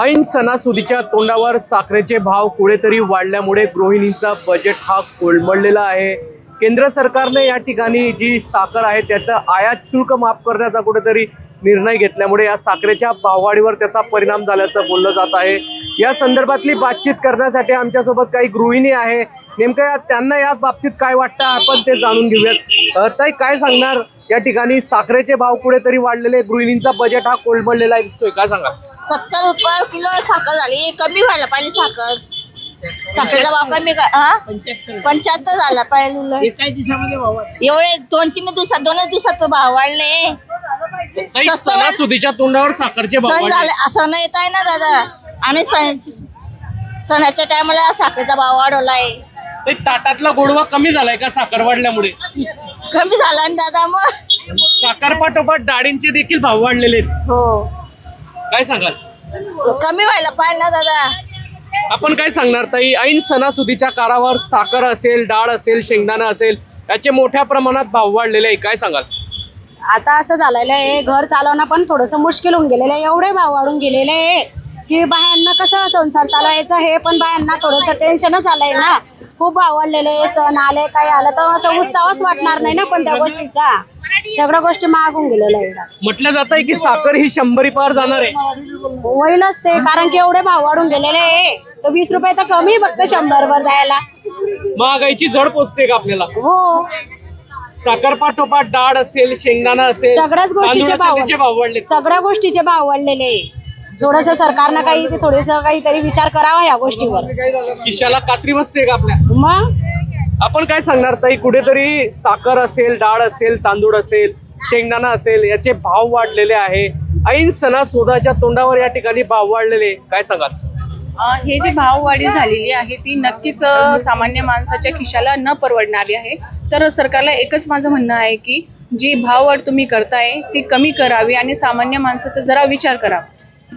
ऐन सणासुदीच्या तोंडावर साखरेचे भाव कुठेतरी वाढल्यामुळे गृहिणींचा बजेट हा कोलमडलेला आहे। केंद्र सरकारने या ठिकाणी जी साखर आहे त्याचं आयात शुल्क माफ करण्याचा कुठेतरी निर्णय घेतल्यामुळे या साखरेच्या भाववाढीवर त्याचा परिणाम झाल्याचं बोललं जात आहे। या संदर्भातली बातचीत करण्यासाठी आमच्यासोबत काही गृहिणी आहे, नेमकं त्यांना या बाबतीत काय वाटतं आपण ते जाणून घेऊयात। ताई, काय सांगणार, या ठिकाणी साखरेचे भाव कुठेतरी वाढलेले, गृहिणींचा बजेट हा कोलमडलेला दिसतोय, काय सांगा? 70 रुपये किलो साखर झाली, कमी व्हायला पाहिजे साखर। साखरेचा भाव कमी 75 झाला पाहिजे। एकाच दिवसामध्ये भाव एवढे 2-3 दिवसात 2 दिवसात भाव वाढले। ताई, सणासुदीच्या तोंडावर साखरचे भाव सण वाढले झाले असं नाही येत आहे ना दादा, आणि सणाच्या टायमाला साखरेचा भाव वाढवलाय। ते ताटातला गोडवा कमी झालाय का साखर वाढल्यामुळे? कमी झाला ना दादा, मग साखर पाठोपाठ डाळींचे देखील भाव वाढलेले आहेत, हो काय सांगाल? कमी व्हायला पाहिजे ना दादा। आपण काय सांगणार ताई, ऐन सणासुदीच्या काळावर साखर असेल, डाळ असेल, शेंगदाणा असेल, याचे मोठ्या प्रमाणात भाव वाढलेले आहे, काय सांगाल? आता असं झालेलं आहे, घर चालवणं पण थोडंसं मुश्किल होऊन गेलेलं आहे। एवढे भाव वाढून गेलेले आहे की बायांना कसं संसार चालवायचं हे पण बायांना थोडंसं टेन्शनच आलंय ना। खूप भाव वाढलेले, सण आले काय आलं तर असं उत्साहच वाटणार नाही ना, पण त्या गोष्टीचा सगळ्या गोष्टी मागून गेलेल्या आहे। म्हटलं जात आहे की साखर ही 100 पार जाणार आहे, होईलच ते, कारण की एवढे भाव वाढून गेलेले आहे तर 20 रुपये तर कमी, फक्त 100 वर जायला महागाईची झड पोचते का आपल्याला? हो, साखर पाठोपाठ डाळ असेल, शेंगदाणा असेल, सगळ्याच गोष्टीचे तांदूळ भाव वाढले, सगळ्या गोष्टीचे भाव वाढलेले आहे। थोडंसं सरकारनं थोडंसं काहीतरी विचार करावा या गोष्टीवर। खिशाला कात्री बसते का आपल्या? मग आपण काय सांगणार ताई, कुठेतरी साखर असेल, डाळ असेल, तांदूळ असेल, शेंगदाणा असेल, याचे भाव वाढलेले आहे। ऐन सणासुदीच्या तोंडावर या ठिकाणी भाव वाढलेले, काय सांगाल? हे जी भाववाढी झालेली आहे ती नक्कीच सामान्य माणसाच्या खिशाला न परवडणारी आहे। तर सरकारला एकच माझं म्हणणं आहे की जी भाववाढ तुम्ही करताय ती कमी करावी आणि सामान्य माणसाचा जरा विचार करावा।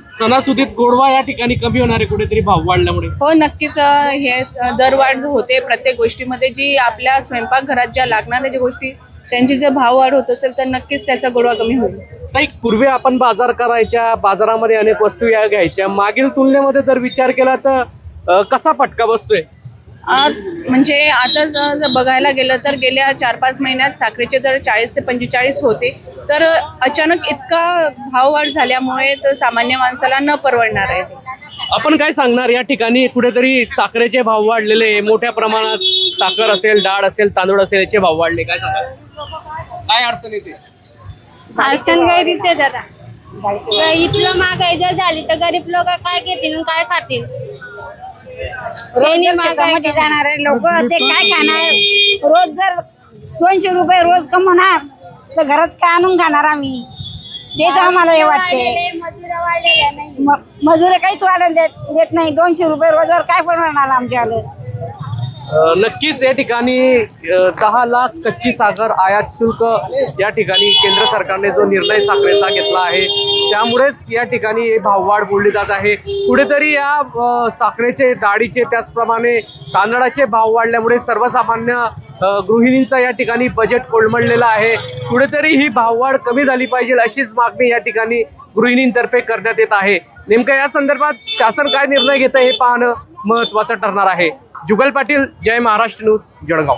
सणासुदीत गोडवा या ठिकाणी कमी होणार आहे कुठेतरी भाव वाढल्यामुळे? हो, नक्कीच हे दरवाढ होते प्रत्येक गोष्टीमध्ये, जी आपल्या स्वयंपाकघरात ज्या लागणाऱ्या ज्या गोष्टी त्यांची जर भाववाढ होत असेल तर नक्कीच त्याचा गोडवा कमी होईल। ताई, पूर्वी आपण बाजार करायच्या, बाजारामध्ये अनेक वस्तू या घ्यायच्या, मागील तुलनेमध्ये जर विचार केला तर कसा फटका बसतोय? म्हणजे आता जर बघायला गेलं तर गेल्या 4-5 महिन्यात साखरेचे दर 40 ते 45 होते, तर अचानक इतका भाववाढ झाल्यामुळे तर सामान्य माणसाला न परवडणार आहे। आपण काय सांगणार, या ठिकाणी कुठेतरी साखरेचे भाव वाढलेले, मोठ्या प्रमाणात साखर असेल, डाळ असेल, तांदूळ असेल, याचे भाव वाढले, काय सांगाल? काय अडचण येते? अडचण काय तिथे दादा, इथलं महागाई जर झाली तर गरीब लोक काय घेतील काय खातील? शेतामध्ये जाणारे लोक ते काय खाणार? रोज जर 200 रुपये रोज कमवणार तर घरात काय आणून खाणार आम्ही? तेच आम्हाला हे वाटते। मजुरी काहीच वाढत देत नाही, 200 रुपये रोजवर काय परवडणार आमच्याला? नक्कीच या ठिकाणी 10 लाख कच्ची साखर आयात शुल्क या ठिकाणी केंद्र सरकारने जो निर्णय साखरेचा घेतला आहे त्यामुळेच या ठिकाणी भाववाढ बोलली जात आहे। कुठेतरी या साखरेचे, डाळीचे, त्याचप्रमाणे तांदळाचे भाव वाढल्यामुळे सर्वसामान्य गृहिणींचा या ठिकाणी बजेट कोलमडलेला आहे। कुठेतरी ही भाववाढ कमी झाली पाहिजे अशीच मागणी या ठिकाणी गृहिणींतर्फे करण्यात येत आहे। नेमकं या संदर्भात शासन काय निर्णय घेतं हे पाहणं महत्त्वाचं ठरणार आहे। जुगल पाटील, जय महाराष्ट्र न्यूज, जळगाव।